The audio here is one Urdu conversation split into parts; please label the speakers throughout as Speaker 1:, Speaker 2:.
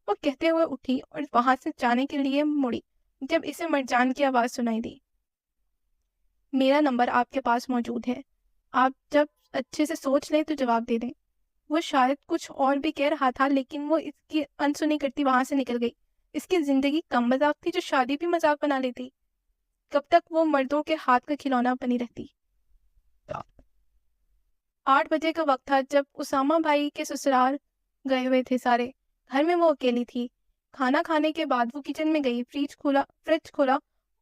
Speaker 1: وہ کہتے ہوئے اٹھی اور وہاں سے جانے کے لیے مڑی جب اسے مرجان کی آواز سنائی دی۔ میرا نمبر آپ کے پاس موجود ہے، آپ جب اچھے سے سوچ لیں تو جواب دے دیں۔ وہ شاید کچھ اور بھی کہہ رہا تھا لیکن وہ اس کی انسنی کرتی وہاں سے نکل گئی۔ اس کی زندگی کم مذاق تھی جو شادی بھی مذاق بنا لیتی۔ کب تک وہ مردوں کے ہاتھ کا کھلونا بنی رہتی؟ 8 بجے کا وقت تھا جب اسامہ بھائی کے سسرال گئے ہوئے تھے سارے۔ گھر میں وہ اکیلی تھی۔ کھانا کھانے کے بعد وہ کچن میں گئی، فرج کھولا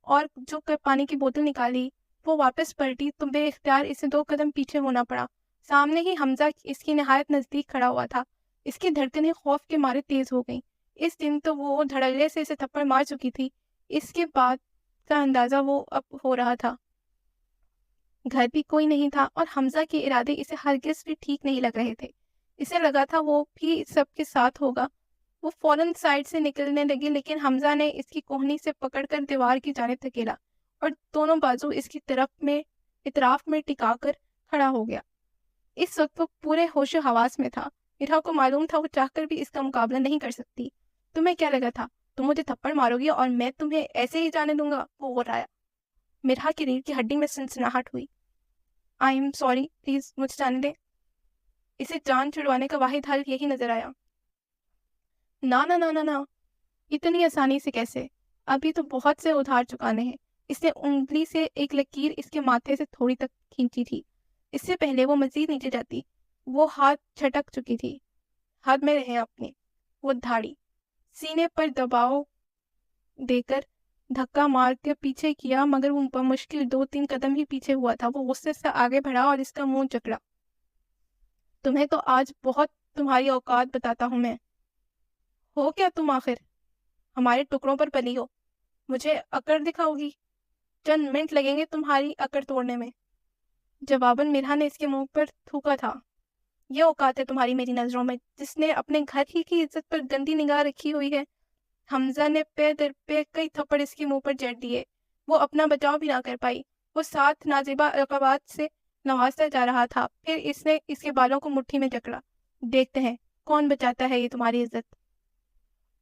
Speaker 1: اور جو پانی کی بوتل نکالی۔ وہ واپس پلٹی تو بے اختیار اسے 2 قدم پیچھے ہونا پڑا۔ سامنے ہی حمزہ اس کی نہایت نزدیک کھڑا ہوا تھا۔ اس کی دھڑکنیں خوف کے مارے تیز ہو گئیں۔ اس دن تو وہ دھڑلے سے اسے تھپڑ مار چکی تھی، اس کے بعد کا اندازہ وہ اب ہو رہا تھا۔ گھر بھی کوئی نہیں تھا اور حمزہ کے ارادے اسے ہرگز بھی ٹھیک نہیں لگ رہے تھے۔ اسے لگا تھا وہ بھی سب کے ساتھ ہوگا۔ وہ فوراً سائڈ سے نکلنے لگی لیکن حمزہ نے اس کی کوہنی سے پکڑ کر دیوار کی جانب دھکیلا اور دونوں بازو اس کی اطراف میں ٹکا کر کھڑا ہو گیا۔ اس وقت وہ پورے ہوش و حواس میں تھا۔ میرا کو معلوم تھا وہ چاہ کر بھی اس کا مقابلہ نہیں کر سکتی۔ تمہیں کیا لگا تھا تم مجھے تھپڑ مارو گی اور میں تمہیں ایسے ہی جانے دوں گا؟ وہ غرایا۔ میرا کی ریڑھ کی ہڈی میں سنسناہٹ ہوئی۔ آئی ایم سوری، پلیز مجھے جانے دیں۔ اسے جان چھڑوانے کا واحد حل یہی نظر آیا۔ نا نا نا نا نا، اتنی آسانی سے کیسے؟ ابھی تو بہت سے ادھار چکانے ہیں۔ اس نے انگلی سے ایک لکیر اس کے ماتھے سے تھوڑی تک کھینچی تھی۔ اس سے پہلے وہ مزید نیچے جاتی وہ ہاتھ چھٹک چکی تھی۔ حد میں رہے اپنے۔ وہ دھاڑی سینے پر دباؤ دے کر دھکا مار کے پیچھے کیا مگر وہ بمشکل 2-3 قدم ہی پیچھے ہوا تھا۔ وہ غصے سے آگے بڑھا اور اس کا منہ جکڑا۔ تمہیں تو آج بہت تمہاری اوقات بتاتا ہوں میں۔ ہو کیا تم آخر؟ ہمارے ٹکڑوں پر پلی ہو، مجھے اکڑ دکھاؤ گی؟ چند منٹ لگیں گے تمہاری اکڑ توڑنے میں۔ جواباً مرہا نے اس کے منہ پر تھوکا تھا۔ یہ اوقات ہے تمہاری میری نظروں میں جس نے اپنے گھر ہی کی عزت پر گندی نگاہ رکھی ہوئی ہے۔ حمزہ نے پے در پے کئی تھپڑ اس کے منہ پر جڑ دیے۔ وہ اپنا بچاؤ بھی نہ کر پائی۔ وہ ساتھ نازیبہ القابات سے نوازتا جا رہا تھا۔ پھر اس نے اس کے بالوں کو مٹھی میں جکڑا۔ دیکھتے ہیں کون بچاتا ہے یہ تمہاری عزت۔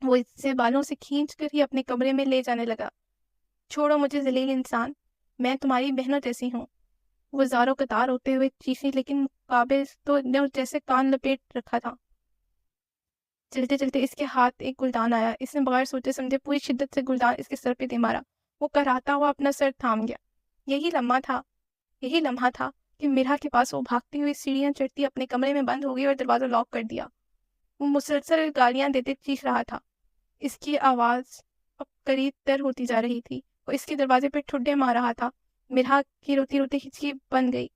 Speaker 1: وہ اس سے بالوں سے کھینچ کر ہی اپنے کمرے میں لے جانے لگا۔ چھوڑو مجھے ذلیل انسان، میں تمہاری بہنوں جیسی ہوں۔ وہ زاروں قطار ہوتے ہوئے چیخی لیکن مقابل تو نے جیسے کان لپیٹ رکھا تھا۔ چلتے چلتے اس کے ہاتھ ایک گلدان آیا۔ اس نے بغیر سوچے سمجھے پوری شدت سے گلدان اس کے سر پہ دے مارا۔ وہ کراہتا ہوا اپنا سر تھام گیا۔ یہی لمحہ تھا کہ مرہا کے پاس وہ بھاگتی ہوئی سیڑھیاں چڑھتی اپنے کمرے میں بند ہو گئی اور دروازہ لاک کر دیا۔ وہ مسلسل گالیاں دیتے چیخ رہا تھا۔ اس کی آواز اب قریب تر ہوتی جا رہی تھی۔ وہ اس کے دروازے پہ ٹھڈے مار رہا تھا۔ مرہا کی روتی روتی ہچکی بن گئی۔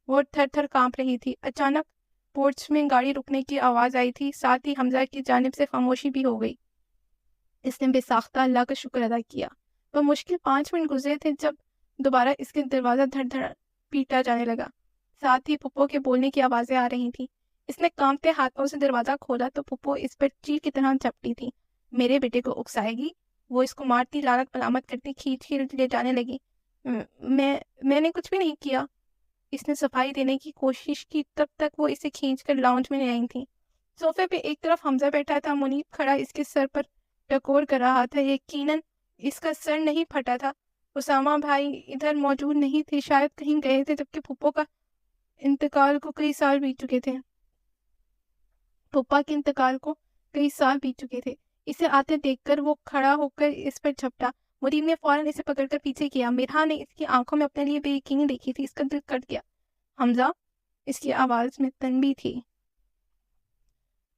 Speaker 1: وہ تھر تھر کانپ رہی تھی۔ اچانک پورچ میں گاڑی رکنے کی آواز آئی تھی، ساتھ ہی حمزہ کی جانب سے خاموشی بھی ہو گئی۔ اس نے بے ساختہ اللہ کا شکر ادا کیا۔ وہ مشکل 5 منٹ گزرے تھے جب دوبارہ اس کے دروازہ دھڑ دھڑ پیٹا جانے لگا۔ ساتھ ہی پھپھو کے بولنے کی آوازیں آ رہی تھیں۔ اس نے کانپتے ہاتھوں سے دروازہ کھولا تو پھپھو اس پر چیل کی طرح چپٹی تھی۔ میرے بیٹے کو اکسائے گی؟ وہ اس کو مارتی لعنت ملامت کرتی کھینچ کھینچ لے جانے لگی۔ میں نے کچھ بھی نہیں کیا۔ اس نے صفائی دینے کی کوشش کی تب تک وہ اسے کھینچ کر لاؤنج میں لے آئی تھی۔ صوفے پہ ایک طرف حمزہ بیٹھا تھا، منیب کھڑا اس کے سر پر ٹکور کر رہا تھا۔ یقیناً اس کا سر نہیں پھٹا تھا۔ اسامہ بھائی ادھر موجود نہیں تھے، شاید کہیں گئے تھے، جبکہ پھپھو کا انتقال کو کئی سال بیت چکے تھے۔ پھپھا کے انتقال کو کئی سال بیت چکے تھے۔ اسے آتے دیکھ کر وہ کھڑا ہو کر اس پر جھپٹا۔ مریم نے فوراً اسے پکڑ کر پیچھے کیا۔ مرہا نے اس کی آنکھوں میں اپنے لیے بے یقینی دیکھی تھی۔ اس کا دل کٹ گیا۔ حمزہ، اس کی آواز میں تنبیہ تھی۔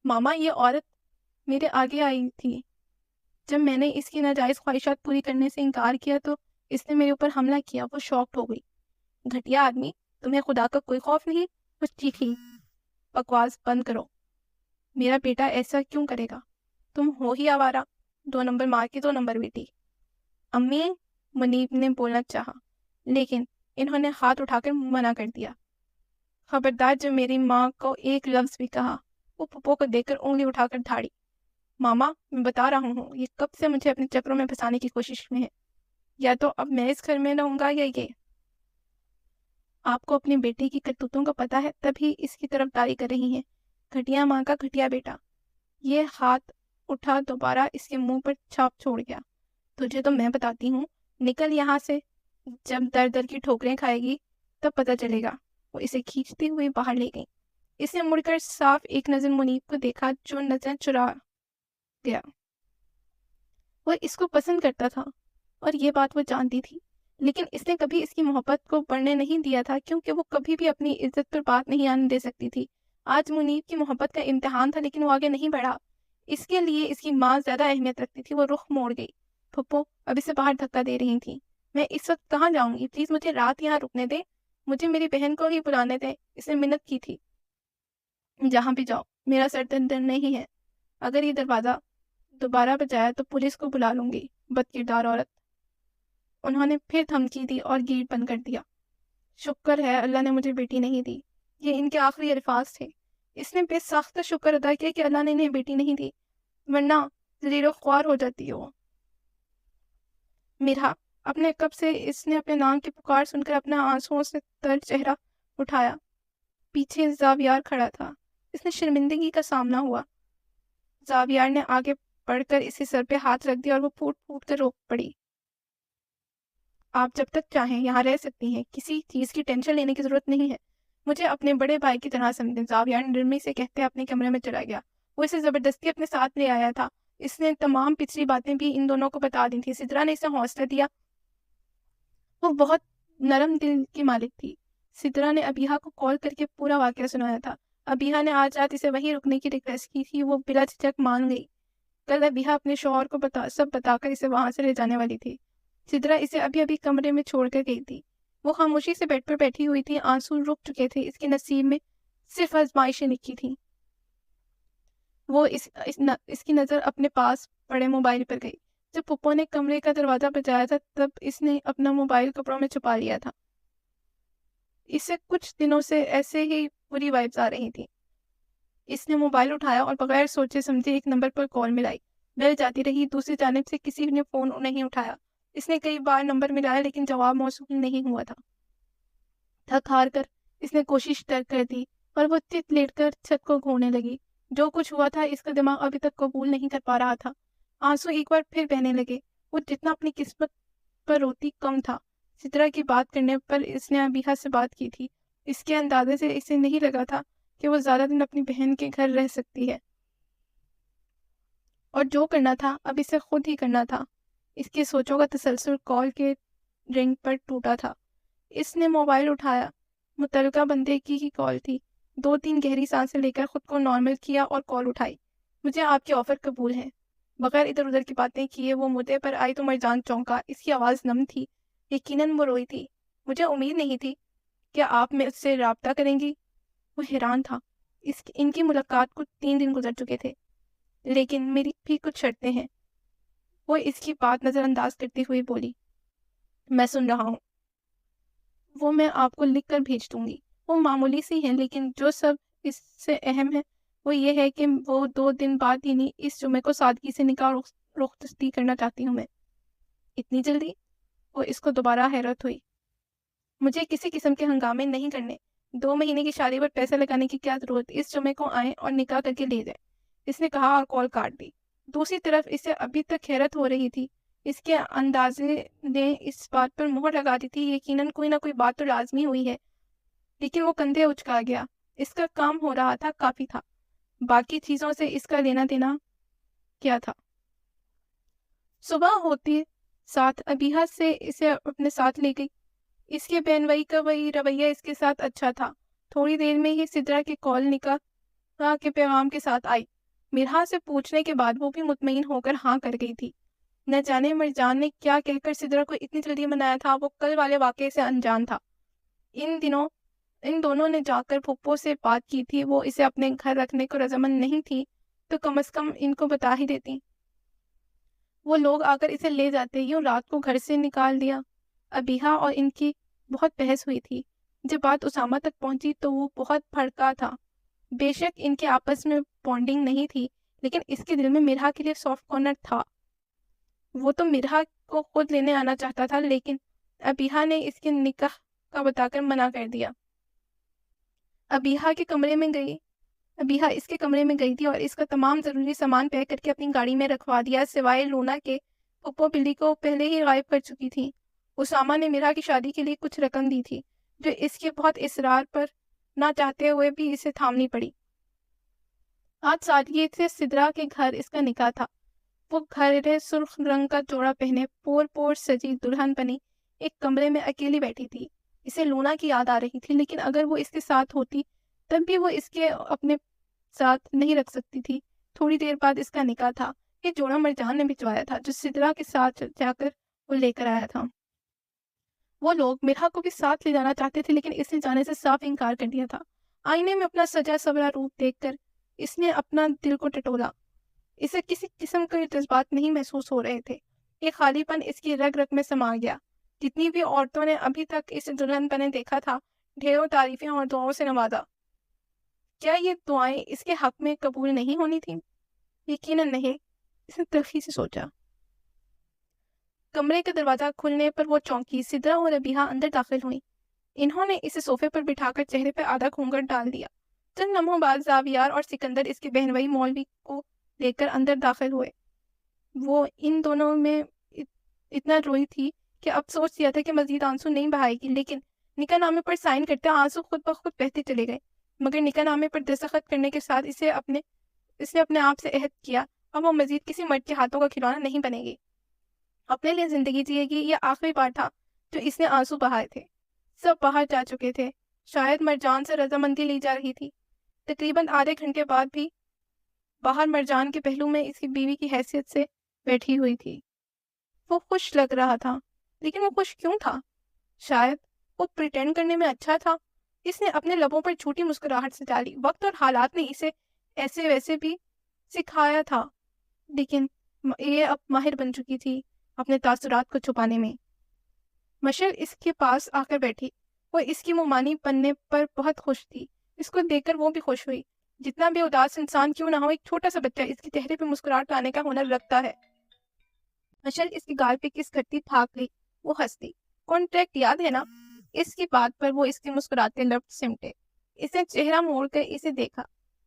Speaker 1: ماما، یہ عورت میرے آگے آئی تھی۔ جب میں نے اس کی ناجائز خواہشات پوری کرنے سے انکار کیا تو اس نے میرے اوپر حملہ کیا۔ وہ شاکڈ ہو گئی۔ گھٹیا آدمی، تمہیں خدا کا کوئی خوف نہیں؟ وہ چیخی۔ بکواس بند کرو۔ میرا بیٹا ایسا کیوں کرے گا؟ تم ہو ہی آوارہ، 2 نمبر ماں کی 2 نمبر بیٹی۔ امی، منیب نے بولنا چاہا لیکن انہوں نے ہاتھ اٹھا کر منع کر دیا۔ خبردار جب میری ماں کو ایک لفظ بھی کہا۔ وہ پھپھو کو دیکھ کر انگلی اٹھا کر دھاڑی۔ ماما، میں بتا رہا ہوں یہ کب سے مجھے اپنے چکروں میں پھنسانے کی کوشش میں ہے۔ یا تو اب میں اس گھر میں رہوں گا یا یہ۔ آپ کو اپنے بیٹے کی کرتوتوں کا پتہ ہے تبھی اس کی طرف داری کر رہی ہیں۔ گھٹیا ماں کا گھٹیا بیٹا۔ یہ ہاتھ اٹھا دوبارہ اس کے منہ پر چھاپ چھوڑ گیا۔ تجھے تو میں بتاتی ہوں، نکل یہاں سے، جب در در کی ٹھوکریں کھائے گی تب پتہ چلے گا۔ وہ اسے کھینچتے ہوئے باہر لے گئی۔ اس نے مڑ کر صاف ایک نظر منیب کو دیکھا جو نظر چرا گیا۔ وہ اس کو پسند کرتا تھا اور یہ بات وہ جانتی تھی، لیکن اس نے کبھی اس کی محبت کو بڑھنے نہیں دیا تھا کیونکہ وہ کبھی بھی اپنی عزت پر بات نہیں آنے دے سکتی تھی۔ آج منیب کی محبت کا امتحان تھا لیکن وہ آگے نہیں بڑھا۔ اس کے لیے اس کی ماں زیادہ اہمیت رکھتی تھی۔ وہ رخ موڑ گئی۔ پھپھو اب اسے باہر دھکا دے رہی تھی۔ میں اس وقت کہاں جاؤں گی؟ پلیز مجھے رات یہاں رکنے دے، مجھے میری بہن کو ہی بلانے دے، اس نے منت کی تھی۔ جہاں بھی جاؤ میرا سر در نہیں ہے، اگر یہ دروازہ دوبارہ بجایا تو پولیس کو بلا لوں گی، بد کردار عورت۔ انہوں نے پھر دھمکی دی اور گیٹ بند کر دیا۔ شکر ہے اللہ نے مجھے بیٹی نہیں دی، یہ ان کے آخری الفاظ تھے۔ اس نے بے ساختہ شکر ادا کیا کہ اللہ نے انہیں بیٹی نہیں دی، ورنہ زلیل و خوار ہو جاتی ہو۔ میرا اپنے کب سے اس نے اپنے نام کی پکار سن کر اپنا آنسوؤں سے تر چہرہ اٹھایا۔ پیچھے زاویار کھڑا تھا۔ اس نے شرمندگی کا سامنا ہوا۔ زاویار نے آگے بڑھ کر اسے سر پہ ہاتھ رکھ دیا اور وہ پھوٹ پھوٹ کر رو پڑی۔ آپ جب تک چاہیں یہاں رہ سکتی ہیں، کسی چیز کی ٹینشن لینے کی ضرورت نہیں ہے، مجھے اپنے بڑے بھائی کی طرح سمجھیں، زاویار نرمی سے کہتے اپنے کمرے میں چلا گیا۔ وہ اسے زبردستی اپنے ساتھ لے آیا تھا۔ اس نے تمام پچھلی باتیں بھی ان دونوں کو بتا دی تھی۔ سدرا نے اسے حوصلہ دیا۔ وہ بہت نرم دل کی مالک تھی۔ سدرا نے ابیہا کو کال کر کے پورا واقعہ سنایا تھا۔ ابیہا نے آج رات اسے وہیں رکنے کی ریکویسٹ کی تھی۔ وہ بلا جھجک مان گئی۔ کل ابیہا اپنے شوہر کو سب بتا کر اسے وہاں سے لے جانے والی تھی۔ سدرا اسے ابھی کمرے میں چھوڑ کر گئی تھی۔ وہ خاموشی سے بیڈ پر بیٹھی ہوئی تھی۔ آنسو رک چکے تھے۔ اس کے نصیب میں صرف آزمائشیں لکھی تھیں۔ وہ اس کی نظر اپنے پاس پڑے موبائل پر گئی۔ جب پھپھو نے کمرے کا دروازہ بجایا تھا تب اس نے اپنا موبائل کپڑوں میں چھپا لیا تھا۔ اسے کچھ دنوں سے ایسے ہی بری وائبز آ رہی تھی۔ اس نے موبائل اٹھایا اور بغیر سوچے سمجھے ایک نمبر پر کال ملائی۔ بیل جاتی رہی، دوسری جانب سے کسی نے فون نہیں اٹھایا۔ اس نے کئی بار نمبر ملایا لیکن جواب موصول نہیں ہوا تھا۔ تھک ہار کر اس نے کوشش ترک کر دی اور وہ چت لیٹ کر چھت کو گھومنے لگی۔ جو کچھ ہوا تھا اس کا دماغ ابھی تک قبول نہیں کر پا رہا تھا۔ آنسو ایک بار پھر بہنے لگے۔ وہ جتنا اپنی قسمت پر روتی کم تھا۔ سدرا کی بات کرنے پر اس نے ابیہا سے بات کی تھی۔ اس کے اندازے سے اسے نہیں لگا تھا کہ وہ زیادہ دن اپنی بہن کے گھر رہ سکتی ہے، اور جو کرنا تھا اب اسے خود ہی کرنا تھا۔ اس کی سوچوں کا تسلسل کال کے رنگ پر ٹوٹا تھا۔ اس نے موبائل اٹھایا۔ متعلقہ بندے کی ہی کال تھی۔ 2-3 گہری سانسیں لے کر خود کو نارمل کیا اور کال اٹھائی۔ مجھے آپ کی آفر قبول ہے۔ بغیر ادھر ادھر کی باتیں کیے وہ مدعے پر آئی تو مرجان چونکا۔ اس کی آواز نم تھی، یقیناً وہ روئی تھی۔ مجھے امید نہیں تھی کہ آپ مجھ سے رابطہ کریں گی۔ وہ حیران تھا۔ ان کی ملاقات کو 3 دن گزر چکے تھے، لیکن میری بھی کچھ شرطیں ہیں۔ وہ اس کی بات نظر انداز کرتی ہوئی بولی، میں سن رہا ہوں۔ وہ میں آپ کو لکھ کر بھیج دوں گی۔ وہ معمولی سی ہیں لیکن جو سب اس سے اہم ہے وہ یہ ہے کہ وہ 2 دن بعد یعنی اس جمعے کو سادگی سے نکاح رخصتی کرنا چاہتی ہوں میں۔ اتنی جلدی؟ وہ اس کو دوبارہ حیرت ہوئی۔ مجھے کسی قسم کے ہنگامے نہیں کرنے۔ 2 مہینے کی شادی پر پیسے لگانے کی کیا ضرورت؟ اس جمعے کو آئیں اور نکاح کر کے لے جائیں، اس نے کہا اور کال کاٹ دی۔ دوسری طرف اسے ابھی تک حیرت ہو رہی تھی۔ اس کے اندازے نے اس بات پر مہر لگا دی تھی یقیناً کوئی نہ کوئی بات تو لازمی ہوئی ہے، لیکن وہ کندھے اچکا گیا۔ اس کا کام ہو رہا تھا، کافی تھا۔ باقی چیزوں سے اس کا لینا دینا کیا تھا؟ صبح ہوتی ساتھ ابیہا سے اسے اپنے ساتھ لے گئی۔ اس کے بہنوئی کا وہی رویہ اس کے ساتھ اچھا تھا۔ تھوڑی دیر میں ہی سدرا کی کال نکاح کے پیغام کے ساتھ آئی۔ مرحا سے پوچھنے کے بعد وہ بھی مطمئن ہو کر ہاں کر گئی تھی۔ نہ جانے مرجان نے کیا کہہ کر سدرا کو اتنی جلدی منایا تھا۔ وہ کل والے واقعے سے انجان تھا۔ ان دونوں نے جا کر پھپھو سے بات کی تھی۔ وہ اسے اپنے گھر رکھنے کو رضامند نہیں تھی تو کم از کم ان کو بتا ہی دیتی۔ وہ لوگ آ کر اسے لے جاتے، یوں رات کو گھر سے نکال دیا۔ ابیہا اور ان کی بہت بحث ہوئی تھی۔ جب بات اسامہ تک پہنچی تو وہ بہت بھڑکا تھا۔ بے شک ان کے آپس میں بانڈنگ نہیں تھی، لیکن اس کے دل میں مرحا کے لیے سافٹ کارنر تھا۔ وہ تو مرحا کو خود لینے آنا چاہتا تھا، لیکن ابیہا نے اس کے نکاح کا بتا کر منع کر دیا۔ ابیہا کے کمرے میں گئی ابیہا اس کے کمرے میں گئی تھی اور اس کا تمام ضروری سامان پیک کر کے اپنی گاڑی میں رکھوا دیا، سوائے لونا کے پھپھو بلی کو پہلے ہی غائب کر چکی تھی۔ اسامہ نے میرا کی شادی کے لیے کچھ رقم دی تھی جو اس کے بہت اصرار پر نہ چاہتے ہوئے بھی اسے تھامنی پڑی۔ آج سادگی سے سدرا کے گھر اس کا نکاح تھا۔ وہ گھر سرخ رنگ کا جوڑا پہنے پور پور سجی دلہن بنی ایک کمرے میں اکیلی بیٹھی تھی۔ اسے لونا کی یاد آ رہی تھی، لیکن اگر وہ اس کے ساتھ ہوتی تب بھی وہ اس کے اپنے ساتھ نہیں رکھ سکتی تھی۔ تھوڑی دیر بعد اس کا نکاح تھا۔ یہ جوڑا مرجان نے بھجوایا تھا جو سدرا کے ساتھ جا کر وہ لے کر آیا تھا۔ وہ لوگ مرحا کو بھی ساتھ لے جانا چاہتے تھے، لیکن اس نے جانے سے صاف انکار کر دیا تھا۔ آئینے میں اپنا سجا سورا روپ دیکھ کر اس نے اپنا دل کو ٹٹولا۔ اسے کسی قسم کے جذبات نہیں محسوس ہو رہے تھے۔ یہ خالی پن اس کی رگ رگ میں سما گیا۔ جتنی بھی عورتوں نے ابھی تک اسے دلہن بنے دیکھا تھا، ڈھیروں تعریفیں اور دعاؤں سے نوازا۔ کیا یہ دعائیں اس کے حق میں قبول نہیں ہونی تھیں؟ یقیناً نہیں، اس نے تلخی سے سوچا۔ کمرے کا دروازہ کھلنے پر وہ چونکی۔ سدرا اور ابیہا اندر داخل ہوئیں۔ انہوں نے اسے صوفے پر بٹھا کر چہرے پر آدھا گھونگھٹ ڈال دیا۔ چند لمحوں بعد زاویار اور سکندر اس کے بہن بھائی مولوی کو لے کر اندر داخل ہوئے۔ وہ ان دونوں میں اتنا روئی تھی کہ اب سوچ دیا تھا کہ مزید آنسو نہیں بہائے گی، لیکن نکاح نامے پر سائن کرتے آنسو خود بخود بہتے چلے گئے۔ مگر نکاح نامے پر دستخط کرنے کے ساتھ اس نے اپنے آپ سے عہد کیا، اب وہ مزید کسی مرد کے ہاتھوں کا کھلونا نہیں بنے گی۔ اپنے لیے زندگی جیے گی۔ یہ آخری بار تھا جو اس نے آنسو بہائے تھے۔ سب باہر جا چکے تھے۔ شاید مرجان سے رضامندی لی جا رہی تھی۔ تقریباً آدھے گھنٹے بعد بھی باہر مرجان کے پہلو میں اس کی بیوی کی حیثیت سے بیٹھی ہوئی تھی۔ وہ خوش لگ رہا تھا، لیکن وہ خوش کیوں تھا؟ شاید وہ پریٹینڈ کرنے میں اچھا تھا۔ اس نے اپنے لبوں پر جھوٹی مسکراہٹ سے ڈالی۔ وقت اور حالات نے اسے ایسے ویسے بھی سکھایا تھا، لیکن یہ اب ماہر بن چکی تھی اپنے تاثرات کو چھپانے میں۔ مشل اس کے پاس آ کر بیٹھی۔ وہ اس کی مومانی بننے پر بہت خوش تھی۔ اس کو دیکھ کر وہ بھی خوش ہوئی۔ جتنا بھی اداس انسان کیوں نہ ہو، ایک چھوٹا سا بچہ اس کے چہرے پہ مسکراہٹ لانے کا ہنر رکھتا ہے۔ مشل اس کی گال پہ کس کرتی تھاک گئی۔ وہ ہنستی۔ کانٹریکٹ یاد ہے نا؟ اس کی بات پر وہ اس کے مسکراتے لب سمٹے۔ اس نے چہرہ موڑ کر اسے دیکھا۔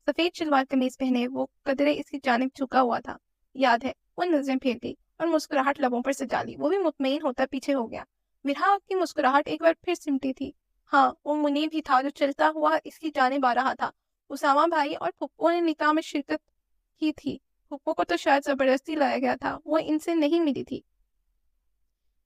Speaker 1: سفید شلوار قمیض پہنے وہ قدرے اس کی جانب جھکا ہوا تھا۔ یاد ہے؟ وہ نظریں پھیر گئی اور مسکراہٹ لبوں پر سجا لی۔ وہ بھی مطمئن ہوتا پیچھے ہو گیا۔ مرحا کی مسکراہٹ ایک بار پھر سمٹی تھی۔ ہاں، وہ منیب ہی تھا جو چلتا ہوا اس کی جانب آ رہا تھا۔ اسامہ بھائی اور پھپھو نے نکاح میں شرکت کی تھی۔ پھپھو کو تو شاید زبردستی لایا گیا تھا، وہ ان سے نہیں ملی تھی۔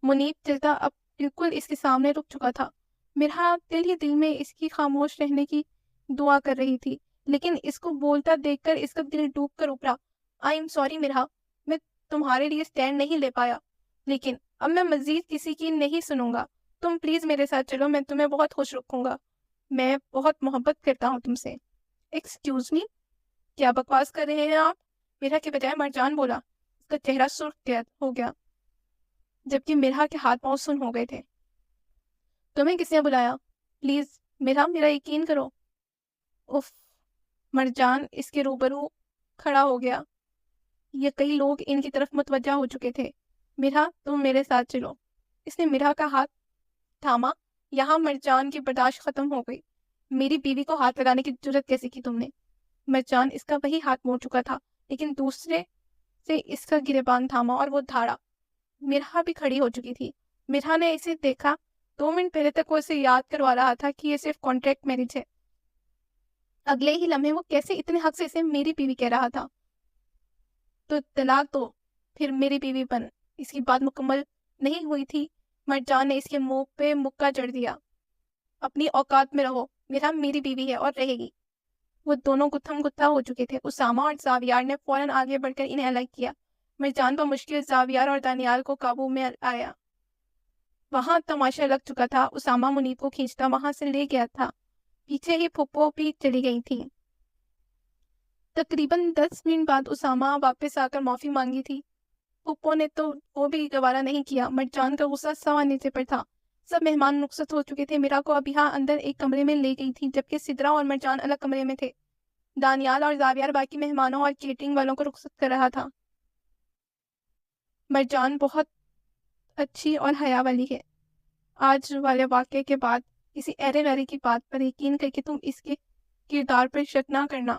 Speaker 1: منیب چلتا اب بالکل اس کے سامنے رک چکا تھا۔ مرحا دل ہی دل میں اس کی خاموش رہنے کی دعا کر رہی تھی، لیکن اس کو بولتا دیکھ کر اس کا دل ڈوب کر ابھرا۔ آئی ایم سوری مرحا، میں تمہارے لیے سٹینڈ نہیں لے پایا، لیکن اب میں مزید کسی کی نہیں سنوں گا۔ تم پلیز میرے ساتھ چلو، میں تمہیں بہت خوش رکھوں گا۔ میں بہت محبت کرتا ہوں تم سے۔ ایکسکیوز می، کیا بکواس کر رہے ہیں آپ؟ مرحا کے بجائے مرجان بولا۔ اس کا چہرہ سرخ ہو گیا، جبکہ مرحا کے ہاتھ پاؤں سن ہو گئے تھے۔ تمہیں کس نے بلایا؟ پلیز مرحا، میرا یقین کرو۔ اف، مرجان اس کے روبرو کھڑا ہو گیا۔ یہ کئی لوگ ان کی طرف متوجہ ہو چکے تھے۔ مرحا، تم میرے ساتھ چلو۔ اس نے مرحا کا ہاتھ تھاما۔ یہاں مرجان کی برداشت ختم ہو گئی۔ میری بیوی کو ہاتھ لگانے کی جرت کیسے کی تم نے؟ مرجان اس کا وہی ہاتھ موڑ چکا تھا، لیکن دوسرے سے اس کا گریبان تھاما اور وہ دھاڑا۔ مرحا بھی کھڑی ہو چکی تھی۔ مرحا نے اسے دیکھا۔ 2 منٹ پہلے تک وہ اسے یاد کروا رہا تھا کہ یہ صرف کانٹریکٹ میرج ہے۔ اگلے ہی لمحے وہ کیسے اتنے حق سے اسے میری بیوی کہہ رہا تھا؟ تو طلاق دو، پھر میری بیوی بن۔ اس کی بات مکمل نہیں ہوئی تھی، مرجان نے اس کے منہ پہ مکہ جڑ دیا۔ اپنی اوقات میں رہو، مرحا میری بیوی ہے اور رہے گی۔ وہ دونوں گتھم گتھا ہو چکے تھے۔ اسامہ اور زاویار نے فوراً آگے بڑھ کر انہیں الگ کیا۔ مرجان پر مشکل زاویار اور دانیال کو قابو میں آیا۔ وہاں تماشا لگ چکا تھا۔ اسامہ منیب کو کھینچتا وہاں سے لے گیا تھا۔ پیچھے ہی پھپھو بھی چلی گئی تھی۔ تقریباً 10 منٹ بعد اسامہ واپس آ کر معافی مانگی تھی۔ پھپھو نے تو وہ بھی گوارا نہیں کیا۔ مرجان کا غصہ سوا نیچے پر تھا۔ سب مہمان رخصت ہو چکے تھے۔ مرا کو ابیہا اندر ایک کمرے میں لے گئی تھی، جبکہ سدرا اور مرجان الگ کمرے میں تھے۔ دانیال اور زاویار باقی مہمانوں اور کیٹرنگ والوں کو رخصت کر رہا تھا۔ مرجان بہت اچھی اور حیا والی ہے۔ آج والے واقعے کے بعد کسی ایرے ویرے کی بات پر یقین کر کے تم اس کے کردار پر شک نہ کرنا۔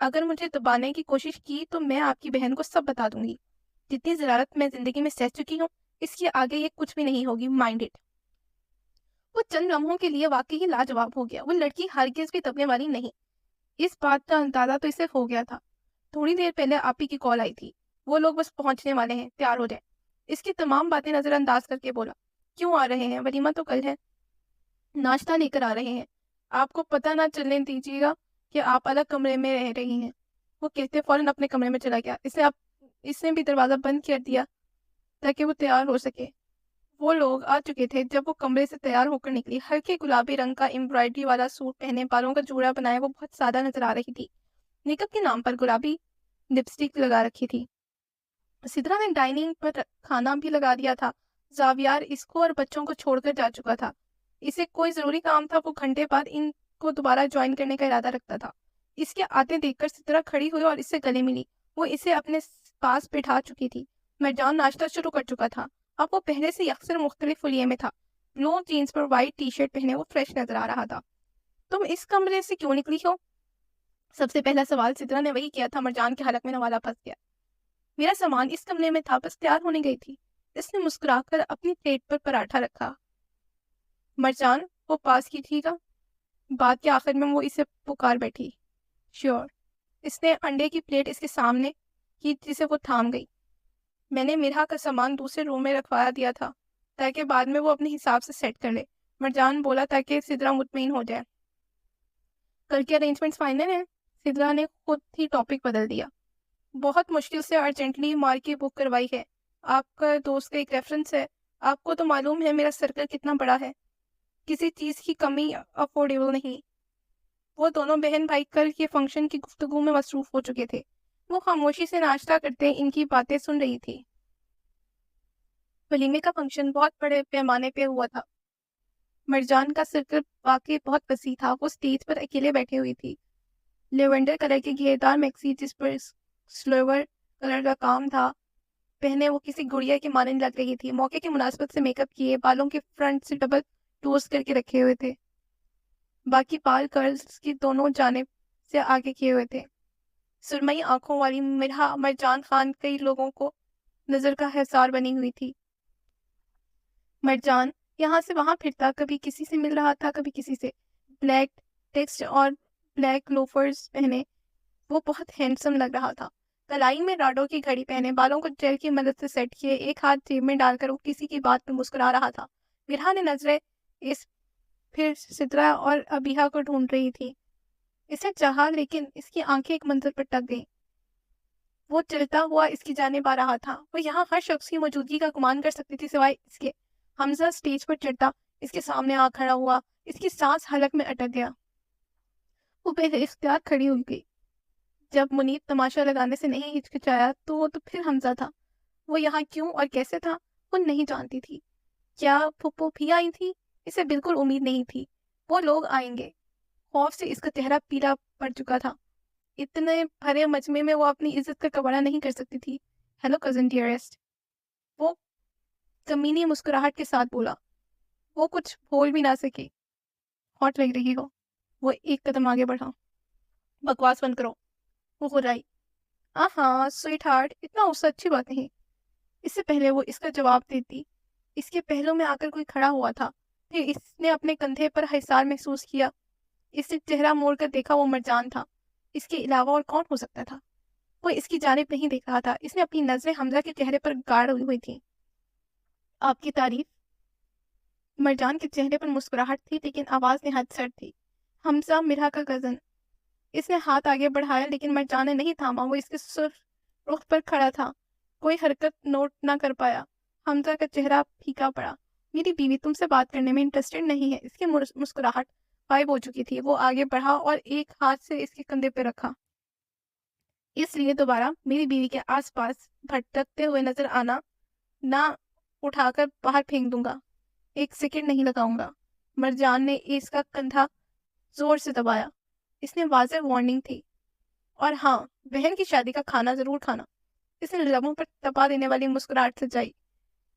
Speaker 1: اگر مجھے دبانے کی کوشش کی تو میں آپ کی بہن کو سب بتا دوں گی. جتنی ضرارت میں زندگی میں سہ چکی ہوں اس کے آگے یہ کچھ بھی نہیں ہوگی. Mind it. وہ چند لمحوں کے لیے واقعی لاجواب ہو گیا. وہ لڑکی ہرگز بھی دبنے والی نہیں. اس بات کا اندازہ تو اسے ہو گیا تھا. تھوڑی دیر پہلے آپی کی کال آئی تھی. وہ لوگ بس پہنچنے والے ہیں, تیار ہو جائیں. اس کی تمام باتیں نظر انداز کر کے بولا, کیوں آ رہے ہیں؟ ولیمہ تو کل ہے. ناشتہ لے کر آ رہے ہیں. آپ کو پتہ نہ چلنے دیجیے گا کہ آپ الگ کمرے میں رہ رہی ہیں. وہ کہتے فوراً اپنے کمرے میں چلا گیا. اس نے بھی دروازہ بند کر دیا تاکہ وہ تیار ہو سکے. وہ لوگ آ چکے تھے جب وہ کمرے سے تیار ہو کر نکلی. ہلکے گلابی رنگ کا امبرائڈری والا سوٹ پہنے, بالوں کا جوڑا بنائے, وہ بہت سادہ نظر آ رہی تھی. میک اپ کے نام پر گلابی لپسٹک لگا رکھی تھی. سدرا نے ڈائننگ پر کھانا بھی لگا دیا تھا. زاویار اس کو اور بچوں کو چھوڑ کر جا چکا تھا. اسے کوئی ضروری کام تھا. وہ گھنٹے بعد ان کو دوبارہ جوائن کرنے کا ارادہ رکھتا تھا. اس کے آتے دیکھ کر سدرا کھڑی ہوئی اور اس سے گلے ملی. وہ اسے اپنے پاس بٹھا چکی تھی. مرجان ناشتہ شروع کر چکا تھا. اب وہ پہلے سے اکثر مختلف فلیے میں تھا. بلو جینز پر وائٹ ٹی شرٹ پہنے وہ فریش نظر آ رہا تھا. تم اس کمرے سے کیوں نکلی ہو؟ سب سے پہلا سوال سدرا نے وہی کیا تھا. مرجان کے حلق میں نوالا پھنس گیا. میرا سامان اس کمرے میں تھا, بس تیار ہونے گئی تھی. اس نے مسکرا کر اپنی پلیٹ پر پراٹھا رکھا. مرجان وہ پاس کی تھی گا. بات کے آخر میں وہ اسے پکار بیٹھی. شیور. اس نے انڈے کی پلیٹ اس کے سامنے کی جسے وہ تھام گئی. میں نے میرا کا سامان دوسرے روم میں رکھوایا دیا تھا تاکہ بعد میں وہ اپنے حساب سے سیٹ کر لے. مرجان بولا تاکہ سدرا مطمئن ہو جائے. کل کے ارینجمنٹس فائنل ہیں؟ سدرا نے خود ہی ٹاپک بدل دیا. بہت مشکل سے ارجنٹلی مارکی بک کروائی ہے. آپ کا دوست کا ایک ریفرنس ہے. آپ کو تو معلوم ہے میرا سرکل کتنا بڑا ہے. کسی چیز کی کمی افورڈیبل نہیں. وہ دونوں بہن بھائی کل کے فنکشن کی گفتگو میں مصروف ہو چکے تھے. وہ خاموشی سے ناشتہ کرتے ان کی باتیں سن رہی تھی. ولیمے کا فنکشن بہت بڑے پیمانے پہ ہوا تھا. مرجان کا سرکل واقعی بہت وسیع تھا. وہ اسٹیج پر اکیلے بیٹھے ہوئی تھی. لیونڈر کلر کی گھیردار میکسی جس پر سلور کلر کا کام تھا پہنے وہ کسی گڑیا کی مانند لگ رہی تھی. موقع کی مناسبت سے میک اپ کیے, بالوں کے فرنٹ سے ڈبل ٹوسٹ کر کے رکھے ہوئے تھے. باقی بال کرلز کی دونوں جانب سے آگے کیے ہوئے تھے. سرمئی آنکھوں والی مرجان خان کئی لوگوں کو نظر کا حصار بنی ہوئی تھی. مرجان یہاں سے وہاں پھرتا, کبھی کسی سے مل رہا تھا کبھی کسی سے. بلیک ٹیکسٹ اور بلیک لوفرز پہنے وہ بہت ہینڈسم لگ رہا تھا. کلائی میں راڈو کی گھڑی پہنے, بالوں کو جیل کی مدد سے سیٹ کیے, ایک ہاتھ جیب میں ڈال کر وہ کسی کی بات پہ مسکرا رہا تھا. میرا نے نظریں پھر سدرا اور ابیہا کو ڈھونڈ رہی تھی. اسے چاہا لیکن اس کی آنکھیں ایک منظر پر ٹک گئیں. وہ چلتا ہوا اس کی جانب آ رہا تھا. وہ یہاں ہر شخص کی موجودگی کا گمان کر سکتی تھی سوائے اس کے. حمزہ سٹیج پر چڑھتا اس کے سامنے آ کھڑا ہوا. اس کی سانس حلق میں اٹک گیا. وہ بے اختیار کھڑی ہوئی گئی. جب منیب تماشا لگانے سے نہیں ہچکچایا تو پھر حمزہ تھا. وہ یہاں کیوں اور کیسے تھا وہ نہیں جانتی تھی. کیا پھپھو بھی آئی تھی؟ اسے بالکل امید نہیں تھی وہ لوگ آئیں گے. خوف سے اس کا چہرہ پیلا پڑ چکا تھا. اتنے بھرے مجمع میں وہ اپنی عزت کا کباڑا نہیں کر سکتی تھی. ہیلو کزن ڈیئرسٹ, وہ کمینی مسکراہٹ کے ساتھ بولا. وہ کچھ بول بھی نہ سکی. ہاٹ لگ رہی ہو. وہ ایک قدم آگے بڑھا. بکواس بند کرو. وہ غرائی. ہاں سویٹ ہارٹ, اتنا غصہ اچھی بات نہیں. اس سے پہلے وہ اس کا جواب دیتی اس کے پہلو میں آ کر کوئی کھڑا ہوا تھا. پھر اس نے اپنے کندھے پر حصار محسوس کیا. اس نے چہرہ موڑ کر دیکھا. وہ مرجان تھا. اس کے علاوہ اور کون ہو سکتا تھا؟ وہ اس کی جانب نہیں دیکھ رہا تھا. اس نے اپنی نظریں حمزہ کے چہرے پر گاڑ ہوئی تھیں. آپ کی تعریف. مرجان کے چہرے پر مسکراہٹ تھی لیکن آواز نہایت سرد تھی. حمزہ مرحا کا کزن. اس نے ہاتھ آگے بڑھایا لیکن مرجان نے نہیں تھاما. وہ اس کے رخ پر کھڑا تھا. کوئی حرکت نوٹ نہ کر پایا. حمزہ کا چہرہ پھیکا پڑا. میری بیوی تم سے بات کرنے میں انٹرسٹڈ نہیں ہے. اس کی مسکراہٹ غائب ہو چکی تھی. وہ آگے بڑھا اور ایک ہاتھ سے اس کے کندھے پہ رکھا. اس لیے دوبارہ میری بیوی کے آس پاس بھٹکتے ہوئے نظر آنا نہ اٹھا کر باہر پھینک دوں گا. ایک سیکنڈ نہیں لگاؤں گا. مرجان نے اس کا کندھا زور سے دبایا. اس نے واضح وارننگ تھی. اور ہاں, بہن کی شادی کا کھانا ضرور کھانا. اس نے لبوں پر تپا دینے والی مسکراہٹ سجائی.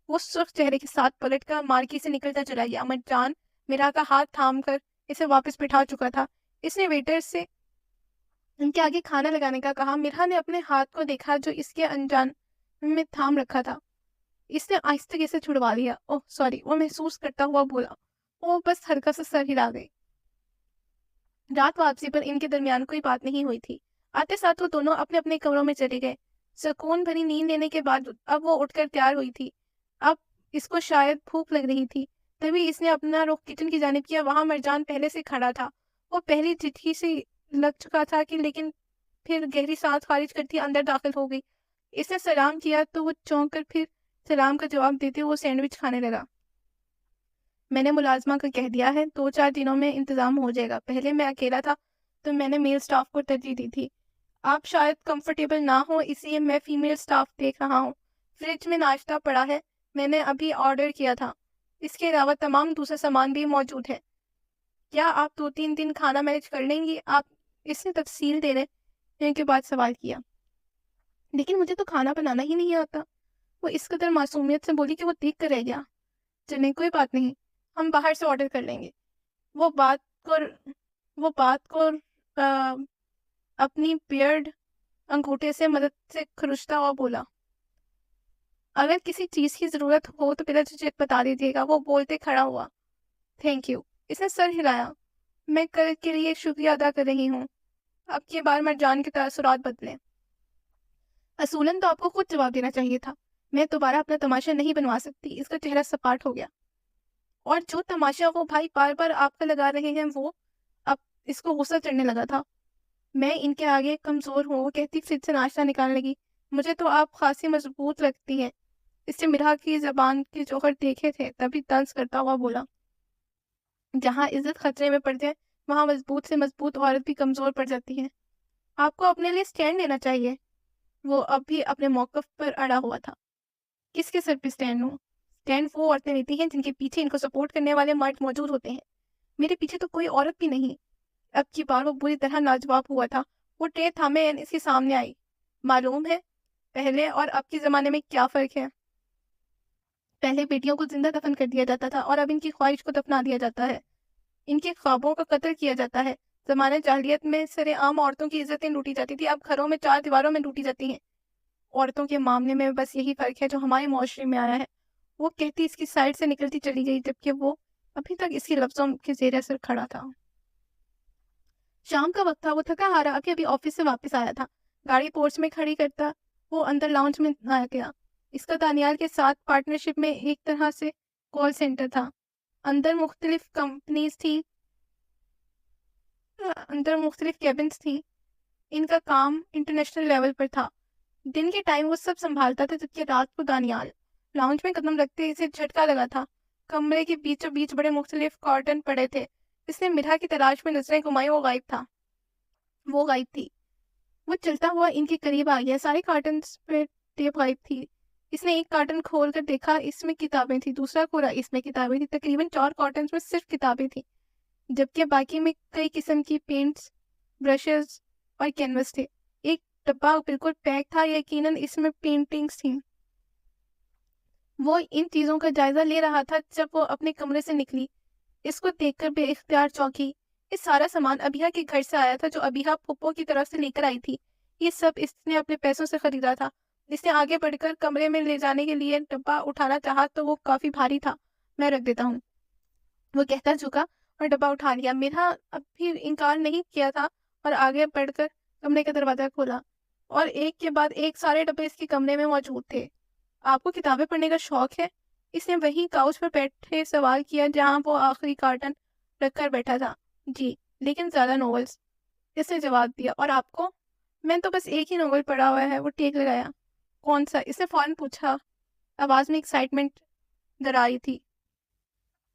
Speaker 1: وہ سرخ چہرے کے ساتھ پلٹ کر مارکی سے نکلتا چلا گیا. مرجان میرا کا ہاتھ تھام کر اسے واپس بٹھا چکا تھا. اس نے ویٹر سے ان کے آگے کھانا لگانے کا کہا۔ مرحا نے اپنے ہاتھ کو دیکھا جو اس کے انجان میں تھام رکھا تھا۔ اس نے آہستگی سے چھڑوا لیا۔ اوہ سوری، وہ محسوس کرتا ہوا بولا۔ وہ بس ہلکا سا سر ہلا گئی۔ رات واپسی پر ان کے درمیان کوئی بات نہیں ہوئی تھی۔ آتے ساتھ وہ دونوں اپنے اپنے کمروں میں چلے گئے۔ سکون بھری نیند لینے کے بعد اب وہ اٹھ کر تیار ہوئی تھی۔ اب اس کو شاید بھوک لگ رہی تھی، تبھی اس نے اپنا رخ کچن کی جانب کیا۔ وہاں مرجان پہلے سے کھڑا تھا۔ وہ پہلی چٹھی سے لگ چکا تھا کہ لیکن پھر گہری سانس خارج کرتی اندر داخل ہو گئی۔ اس نے سلام کیا تو وہ چونک کر پھر سلام کا جواب دیتے وہ سینڈوچ کھانے لگا۔ میں نے ملازمہ کو کہہ دیا ہے 2-4 دنوں میں انتظام ہو جائے گا۔ پہلے میں اکیلا تھا تو میں نے میل سٹاف کو ترجیح دی تھی۔ آپ شاید کمفرٹیبل نہ ہو اس لیے میں فیمیل سٹاف دیکھ رہا ہوں۔ فریج میں ناشتہ پڑا ہے، میں نے ابھی آرڈر کیا تھا۔ اس کے علاوہ تمام دوسرا سامان بھی موجود ہے۔ کیا آپ 2-3 دن کھانا مینج کر لیں گی؟ آپ اس نے تفصیل دینے کے بعد سوال کیا۔ لیکن مجھے تو کھانا بنانا ہی نہیں آتا، وہ اس قدر معصومیت سے بولی کہ وہ دیکھ کر رہ گیا۔ چلیں کوئی بات نہیں، ہم باہر سے آرڈر کر لیں گے۔ وہ بات کو اپنی بیئرڈ انگوٹھے سے مدد سے کھرچتا ہوا بولا۔ اگر کسی چیز کی ضرورت ہو تو پہلے تجھے بتا دیجیے گا۔ وہ بولتے کھڑا ہوا۔ تھینک یو، اس نے سر ہلایا۔ میں کل کے لیے شکریہ ادا کر رہی ہوں۔ اب کی بار مرجان کے تاثرات بدلیں۔ اصولاً تو آپ کو خود جواب دینا چاہیے تھا۔ میں دوبارہ اپنا تماشا نہیں بنوا سکتی۔ اس کا چہرہ سپاٹ ہو گیا۔ اور جو تماشا وہ بھائی بار بار آپ کا لگا رہے ہیں وہ اب اس کو غصہ چڑھنے لگا تھا۔ میں ان کے آگے کمزور ہوں، وہ کہتی فریج سے ناشتہ نکالنے لگی۔ مجھے تو آپ خاصی مضبوط لگتی ہیں۔ اس سے مرحا کی زبان کے جوہر دیکھے تھے تبھی طنز کرتا ہوا بولا۔ جہاں عزت خطرے میں پڑ جائے وہاں مضبوط سے مضبوط عورت بھی کمزور پڑ جاتی ہے۔ آپ کو اپنے لیے سٹینڈ لینا چاہیے۔ وہ اب بھی اپنے موقف پر اڑا ہوا تھا۔ کس کے سر پہ سٹینڈ ہوں؟ سٹینڈ وہ عورتیں لیتی ہیں جن کے پیچھے ان کو سپورٹ کرنے والے مرد موجود ہوتے ہیں۔ میرے پیچھے تو کوئی عورت بھی نہیں۔ اب کی بار وہ بری طرح لاجواب ہوا تھا۔ وہ ٹرے تھامے اس کے سامنے آئی۔ معلوم ہے پہلے اور اب کے زمانے میں کیا فرق ہے؟ پہلے بیٹیوں کو زندہ دفن کر دیا جاتا تھا اور اب ان کی خواہش کو دفنا دیا جاتا ہے۔ ان کے خوابوں کا قتل کیا جاتا ہے۔ زمانے جاہلیت میں سرے عام عورتوں کی عزتیں لوٹی جاتی تھی، اب گھروں میں 4 دیواروں میں لوٹی جاتی ہیں۔ عورتوں کے معاملے میں بس یہی فرق ہے جو ہمارے معاشرے میں آیا ہے۔ وہ کہتی اس کی سائڈ سے نکلتی چلی گئی جبکہ وہ ابھی تک اس کی لفظوں کے زیر اثر کھڑا تھا۔ شام کا وقت تھا۔ وہ تھکا ہارا ابھی آفس سے واپس آیا تھا۔ گاڑی پورچ میں کھڑی کرتا وہ اندر لاؤنج میں آ گیا۔ اس کا دانیال کے ساتھ پارٹنرشپ میں ایک طرح سے کال سینٹر تھا۔ اندر مختلف کیبنز تھی۔ ان کا کام انٹرنیشنل لیول پر تھا۔ دن کے ٹائم وہ سب سنبھالتا تھا جبکہ رات کو دانیال۔ لاؤنج میں قدم رکھتے اسے جھٹکا لگا تھا۔ کمرے کے بیچوں بیچ بڑے مختلف کارٹن پڑے تھے۔ اس نے مرحا کی تلاش میں نظریں گھمائی، وہ غائب تھی۔ وہ چلتا ہوا ان کے قریب آ گیا۔ سارے کارٹنز پہ ٹیپ غائب تھی۔ اس نے ایک کارٹن کھول کر دیکھا، اس میں کتابیں تھیں۔ دوسرا کھولا، اس میں کتابیں تھیں۔ تقریباً 4 کارٹنز میں صرف کتابیں تھیں جبکہ باقی میں کئی قسم کی پینٹس، برشز اور کینوس تھے۔ ایک ڈبہ بالکل پیک تھا، یقیناً اس میں پینٹنگز تھیں۔ وہ ان چیزوں کا جائزہ لے رہا تھا جب وہ اپنے کمرے سے نکلی۔ اس کو دیکھ کر بے اختیار چونکی۔ یہ سارا سامان ابیہا کے گھر سے آیا تھا جو ابیہا پھپھو کی طرف سے لے کر آئی تھی۔ یہ سب اس نے اپنے پیسوں سے خریدا تھا۔ اس نے آگے بڑھ کر کمرے میں لے جانے کے لیے ڈبہ اٹھانا چاہا تو وہ کافی بھاری تھا۔ میں رکھ دیتا ہوں، وہ کہتا جھکا اور ڈبہ اٹھا لیا۔ مرحا اب بھی انکار نہیں کیا تھا اور آگے بڑھ کر کمرے کا دروازہ کھولا اور ایک کے بعد ایک سارے ڈبے اس کے کمرے میں موجود تھے۔ آپ کو کتابیں پڑھنے کا شوق ہے؟ اس نے وہیں کاؤچ پر بیٹھے سوال کیا جہاں وہ آخری کارٹن رکھ کر بیٹھا تھا۔ جی، لیکن زیادہ ناولز، اس نے جواب دیا۔ اور آپ کو؟ میں تو بس ایک ہی ناول پڑھا ہوا ہے، وہ ٹیک لگایا۔ کون سا؟ اس نے فوراً پوچھا۔ آواز میں ایکسائٹمنٹ درائی تھی۔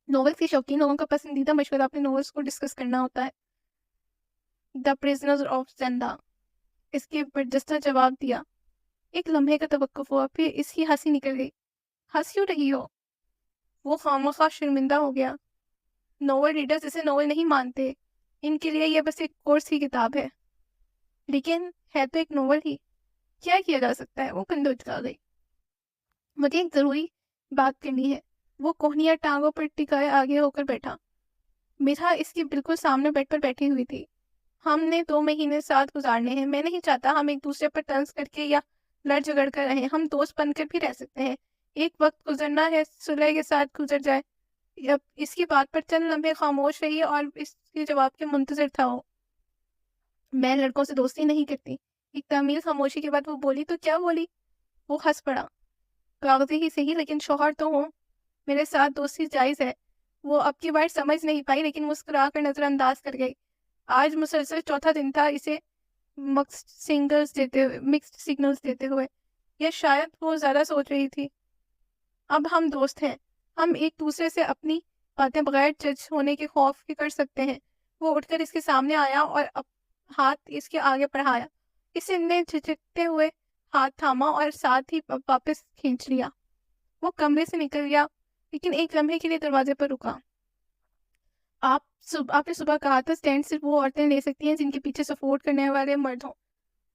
Speaker 1: ناولز کے شوقین لوگوں کا پسندیدہ مشورہ اپنے ناولز کو ڈسکس کرنا ہوتا ہے۔ دی پرزنر آف زندہ، اس کے برجستہ جواب دیا۔ ایک لمحے کا توقف ہوا، پھر اس کی ہنسی نکل گئی۔ ہنس کیوں رہی ہو؟ وہ خامخواہ شرمندہ ہو گیا۔ ناول ریڈرز اسے ناول نہیں مانتے، ان کے لیے یہ بس ایک کورس کی کتاب ہے۔ لیکن ہے تو ایک ناول ہی، کیا کیا جا سکتا ہے؟ وہ کندھے اچکا گئی۔ مجھے ایک ضروری بات کرنی ہے۔ وہ کوہنیاں ٹانگوں پر ٹکائے آگے ہو کر بیٹھا۔ مرحا اس کے بالکل سامنے بیڈ پر بیٹھی ہوئی تھی۔ ہم نے 2 مہینے ساتھ گزارنے ہیں. میں نہیں چاہتا ہم ایک دوسرے پر طنز کر کے یا لڑ جھگڑ کر رہیں. ہم دوست بن کر بھی رہ سکتے ہیں. ایک وقت گزرنا ہے، صلح کے ساتھ گزر جائے. اب اس کی بات پر چند لمحے خاموش رہی اور اس کے جواب کے منتظر تھا وہ. میں لڑکوں سے دوستی نہیں کرتی. ایک تعمیل خاموشی کے بعد وہ بولی. تو کیا بولی؟ وہ ہنس پڑا. کاغذی ہی صحیح، لیکن شوہر تو ہوں. میرے ساتھ دوستی جائز ہے. وہ اب کی بار سمجھ نہیں پائی لیکن مسکرا کر نظر انداز کر گئی. آج مسلسل چوتھا دن تھا اسے مکسڈ سگنلز دیتے ہوئے. یا شاید وہ زیادہ سوچ رہی تھی. اب ہم دوست ہیں. ہم ایک دوسرے سے اپنی باتیں بغیر جج ہونے کے خوف کے کر سکتے ہیں. وہ اٹھ کر اس کے سامنے آیا اور ہاتھ اس کے آگے بڑھایا. اس نے جھجکتے ہوئے ہاتھ تھاما اور ساتھ ہی واپس کھینچ لیا. وہ کمرے سے نکل گیا لیکن ایک لمحے کے لیے دروازے پر رکا. آپ نے صبح کہا تھا اسٹینڈ صرف وہ عورتیں لے سکتی ہیں جن کے پیچھے سپورٹ کرنے والے مرد ہوں.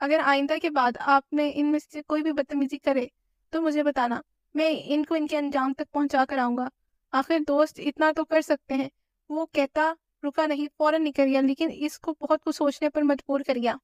Speaker 1: اگر آئندہ کے بعد آپ نے ان میں سے کوئی بھی بدتمیزی کرے تو مجھے بتانا. میں ان کو ان کے انجام تک پہنچا کر آؤں گا. آخر دوست اتنا تو کر سکتے ہیں. وہ کہتا رکا نہیں، فوراً نکل گیا لیکن اس کو بہت کچھ سوچنے پر مجبور کر گیا.